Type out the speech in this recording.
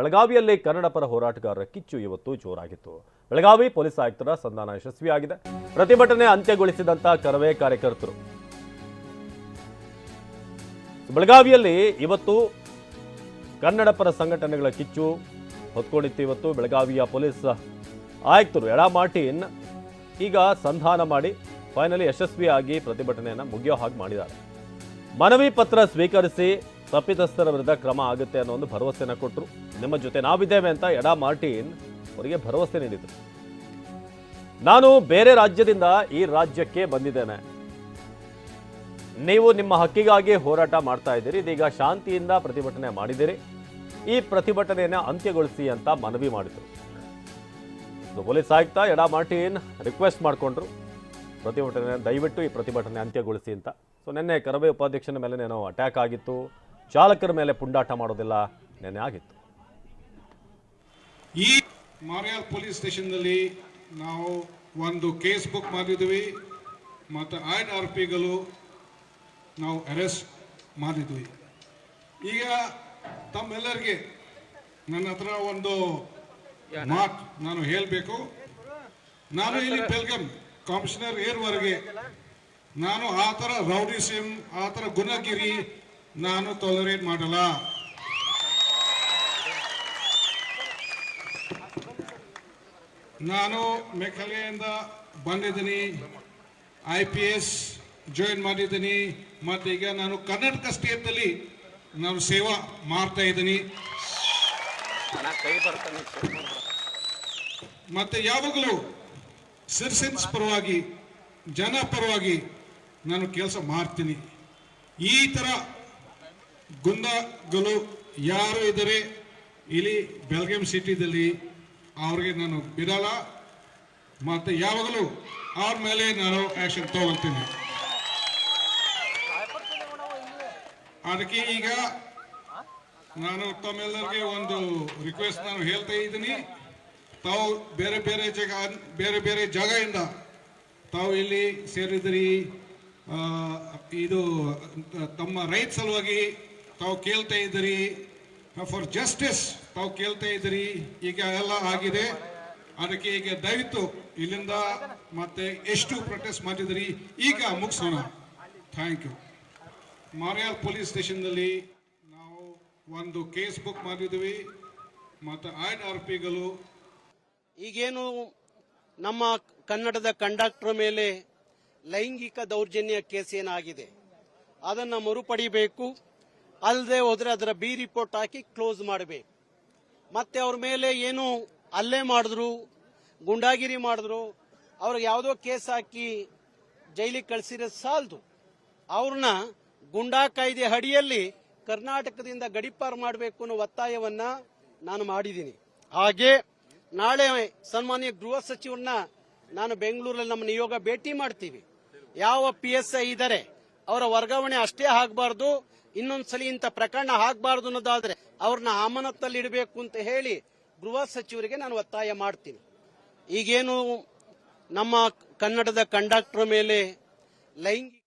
ಬೆಳಗಾವಿಯಲ್ಲಿ ಕನ್ನಡ ಪರ ಹೋರಾಟಗಾರರ ಕಿಚ್ಚು ಇವತ್ತು ಜೋರಾಗಿತ್ತು. ಬೆಳಗಾವಿ ಪೊಲೀಸ್ ಆಯುಕ್ತರ ಸಂಧಾನ ಯಶಸ್ವಿಯಾಗಿದೆ. ಪ್ರತಿಭಟನೆ ಅಂತ್ಯಗೊಳಿಸಿದಂತ ಕರವೇ ಕಾರ್ಯಕರ್ತರು ಬೆಳಗಾವಿಯಲ್ಲಿ ಇವತ್ತು ಕನ್ನಡ ಪರ ಸಂಘಟನೆಗಳ ಕಿಚ್ಚು ಹೊತ್ಕೊಂಡಿತ್ತು. ಇವತ್ತು ಬೆಳಗಾವಿಯ ಪೊಲೀಸ್ ಆಯುಕ್ತರು ಎಡಾ ಮಾರ್ಟಿನ್ ಈಗ ಸಂಧಾನ ಮಾಡಿ ಫೈನಲಿ ಯಶಸ್ವಿಯಾಗಿ ಪ್ರತಿಭಟನೆಯನ್ನು ಮುಗಿಯೋ ಹಾಗೆ ಮಾಡಿದ್ದಾರೆ. ಮನವಿ ಪತ್ರ ಸ್ವೀಕರಿಸಿ ತಪ್ಪಿತಸ್ಥರ ವಿರುದ್ಧ ಕ್ರಮ ಆಗುತ್ತೆ ಅನ್ನೋ ಒಂದು ಭರವಸೆಯನ್ನು ಕೊಟ್ಟರು. ನಿಮ್ಮ ಜೊತೆ ನಾವಿದ್ದೇವೆ ಅಂತ ಎಡಾ ಮಾರ್ಟಿನ್ ಅವರಿಗೆ ಭರವಸೆ ನೀಡಿದರು. ನಾನು ಬೇರೆ ರಾಜ್ಯದಿಂದ ಈ ರಾಜ್ಯಕ್ಕೆ ಬಂದಿದ್ದೇನೆ, ನೀವು ನಿಮ್ಮ ಹಕ್ಕಿಗಾಗಿ ಹೋರಾಟ ಮಾಡ್ತಾ ಇದ್ದೀರಿ, ಇದೀಗ ಶಾಂತಿಯಿಂದ ಪ್ರತಿಭಟನೆ ಮಾಡಿದ್ದೀರಿ, ಈ ಪ್ರತಿಭಟನೆಯನ್ನು ಅಂತ್ಯಗೊಳಿಸಿ ಅಂತ ಮನವಿ ಮಾಡಿದರು. ಪೊಲೀಸ್ ಆಯುಕ್ತ ಎಡಾ ಮಾರ್ಟಿನ್ ರಿಕ್ವೆಸ್ಟ್ ಮಾಡಿಕೊಂಡ್ರು, ಪ್ರತಿಭಟನೆ ದಯವಿಟ್ಟು ಈ ಪ್ರತಿಭಟನೆ ಅಂತ್ಯಗೊಳಿಸಿ ಅಂತ. ಸೊ ನಿನ್ನೆ ಕರವೇ ಉಪಾಧ್ಯಕ್ಷನ ಮೇಲೆ ಏನೋ ಅಟ್ಯಾಕ್ ಆಗಿತ್ತು, ಚಾಲಕರ ಮೇಲೆ ಪುಂಡಾಟ ಮಾಡೋದಿಲ್ಲ ನೆನ್ನೆ ಆಗಿತ್ತು. ಈ ಮಾರಿಯಾಲ್ ಪೊಲೀಸ್ ಸ್ಟೇಷನ್ನಲ್ಲಿ ನಾವು ಒಂದು ಕೇಸ್ ಬುಕ್ ಮಾಡಿದ್ವಿ ಮತ್ತು 8 ಆರೋಪಿಗಳು ನಾವು ಅರೆಸ್ಟ್ ಮಾಡಿದ್ವಿ. ಈಗ ತಮ್ಮೆಲ್ಲರಿಗೆ ನನ್ನ ಹತ್ರ ಒಂದು ಮಾತು ನಾನು ಹೇಳಬೇಕು. ನಾನು ಇಲ್ಲಿ ಬೆಲ್ಗಂ ಕಮಿಷನರ್ ಏರ್ವರೆಗೆ ನಾನು ಆ ಥರ ರೌಡಿಸಮ್, ಆ ಥರ ಗುಣಗಿರಿ ನಾನು ಟಾಲರೇಟ್ ಮಾಡಲ್ಲ. ನಾನು ಮೇಘಾಲಯದಿಂದ ಬಂದಿದ್ದೀನಿ, IPS ಜಾಯಿನ್ ಮಾಡಿದ್ದೀನಿ, ಮತ್ತು ಈಗ ನಾನು ಕರ್ನಾಟಕ ಸ್ಟೇಟ್ನಲ್ಲಿ ನಾನು ಸೇವಾ ಮಾಡ್ತಾ ಇದ್ದೀನಿ. ಮತ್ತು ಯಾವಾಗಲೂ ಸಿಟಿಸನ್ಸ್ ಪರವಾಗಿ, ಜನ ಪರವಾಗಿ ನಾನು ಕೆಲಸ ಮಾಡ್ತೀನಿ. ಈ ಥರ ಗುಂಡಗಳು ಯಾರು ಇದ್ದಾರೆ ಇಲ್ಲಿ ಬೆಳಗಾಂ ಸಿಟಿದಲ್ಲಿ ಅವ್ರಿಗೆ ನಾನು ಬಿಡಲ್ಲ, ಮತ್ತು ಯಾವಾಗಲೂ ಅವ್ರ ಮೇಲೆ ನಾನು ಆಕ್ಷನ್ ತಗೊಳ್ತೀನಿ. ಅದಕ್ಕೆ ಈಗ ನಾನು ತಮ್ಮೆಲ್ಲರಿಗೆ ಒಂದು ರಿಕ್ವೆಸ್ಟ್ ನಾನು ಹೇಳ್ತಾ ಇದ್ದೀನಿ. ತಾವು ಬೇರೆ ಬೇರೆ ಜಾಗದಿಂದ ತಾವು ಇಲ್ಲಿ ಸೇರಿದಿರಿ, ಇದು ತಮ್ಮ ರೈಟ್ ಸಲುವಾಗಿ ತಾವು ಕೇಳ್ತಾ ಇದ್ದೀರಿ, ಫಾರ್ ಜಸ್ಟಿಸ್ ತಾವು ಕೇಳ್ತಾ ಇದ್ದೀರಿ. ಈಗ ಎಲ್ಲ ಆಗಿದೆ, ಅದಕ್ಕೆ ಈಗ ದಯವಿಟ್ಟು ಇಲ್ಲಿಂದ ಮತ್ತೆ ಎಷ್ಟು ಪ್ರೊಟೆಸ್ಟ್ ಮಾಡಿದಿರಿ ಈಗ ಮುಗಿಸೋಣ. Thank you. ಮಾರಿಯಾಲ್ ಪೊಲೀಸ್ ಸ್ಟೇಷನ್ನಲ್ಲಿ ನಾವು ಒಂದು ಕೇಸ್ ಬುಕ್ ಮಾಡಿದ್ವಿ ಮತ್ತು 8 ಆರೋಪಿಗಳು. ಈಗೇನು ನಮ್ಮ ಕನ್ನಡದ ಕಂಡಕ್ಟರ್ ಮೇಲೆ ಲೈಂಗಿಕ ದೌರ್ಜನ್ಯ ಕೇಸ್ ಏನಾಗಿದೆ ಅದನ್ನು ಮರುಪಡಿಬೇಕು. ಅಲ್ಲದೆ ಹೋದ್ರೆ ಅದರ ಬಿ ರಿಪೋರ್ಟ್ ಹಾಕಿ ಕ್ಲೋಸ್ ಮಾಡಬೇಕು. ಮತ್ತೆ ಅವ್ರ ಮೇಲೆ ಏನು ಹಲ್ಲೆ ಮಾಡಿದ್ರು, ಗುಂಡಾಗಿರಿ ಮಾಡಿದ್ರು, ಅವ್ರಿಗೆ ಯಾವುದೋ ಕೇಸ್ ಹಾಕಿ ಜೈಲಿಗೆ ಕಳಿಸಿರೋ ಸಾಲದು, ಅವ್ರನ್ನ ಗುಂಡಾ ಕಾಯ್ದೆ ಅಡಿಯಲ್ಲಿ ಕರ್ನಾಟಕದಿಂದ ಗಡೀಪಾರು ಮಾಡಬೇಕು ಅನ್ನೋ ಒತ್ತಾಯವನ್ನ ನಾನು ಮಾಡಿದ್ದೀನಿ. ಹಾಗೆ ನಾಳೆ ಸನ್ಮಾನ್ಯ ಗೃಹ ಸಚಿವರನ್ನ ನಾನು ಬೆಂಗಳೂರಲ್ಲಿ ನಮ್ಮ ನಿಯೋಗ ಭೇಟಿ ಮಾಡ್ತೀವಿ. ಯಾವ PSI ಇದ್ದಾರೆ ಅವರ ವರ್ಗಾವಣೆ ಅಷ್ಟೇ ಆಗಬಾರ್ದು, ಇನ್ನೊಂದ್ಸಲಿ ಇಂಥ ಪ್ರಕರಣ ಆಗಬಾರ್ದು ಅನ್ನೋದಾದ್ರೆ ಅವ್ರನ್ನ ಅಮಾನತಲ್ಲಿ ಇಡಬೇಕು ಅಂತ ಹೇಳಿ ಗೃಹ ಸಚಿವರಿಗೆ ನಾನು ಒತ್ತಾಯ ಮಾಡ್ತೀನಿ. ಈಗೇನು ನಮ್ಮ ಕನ್ನಡದ ಕಂಡಕ್ಟರ್ ಮೇಲೆ ಲೈಂಗಿಕ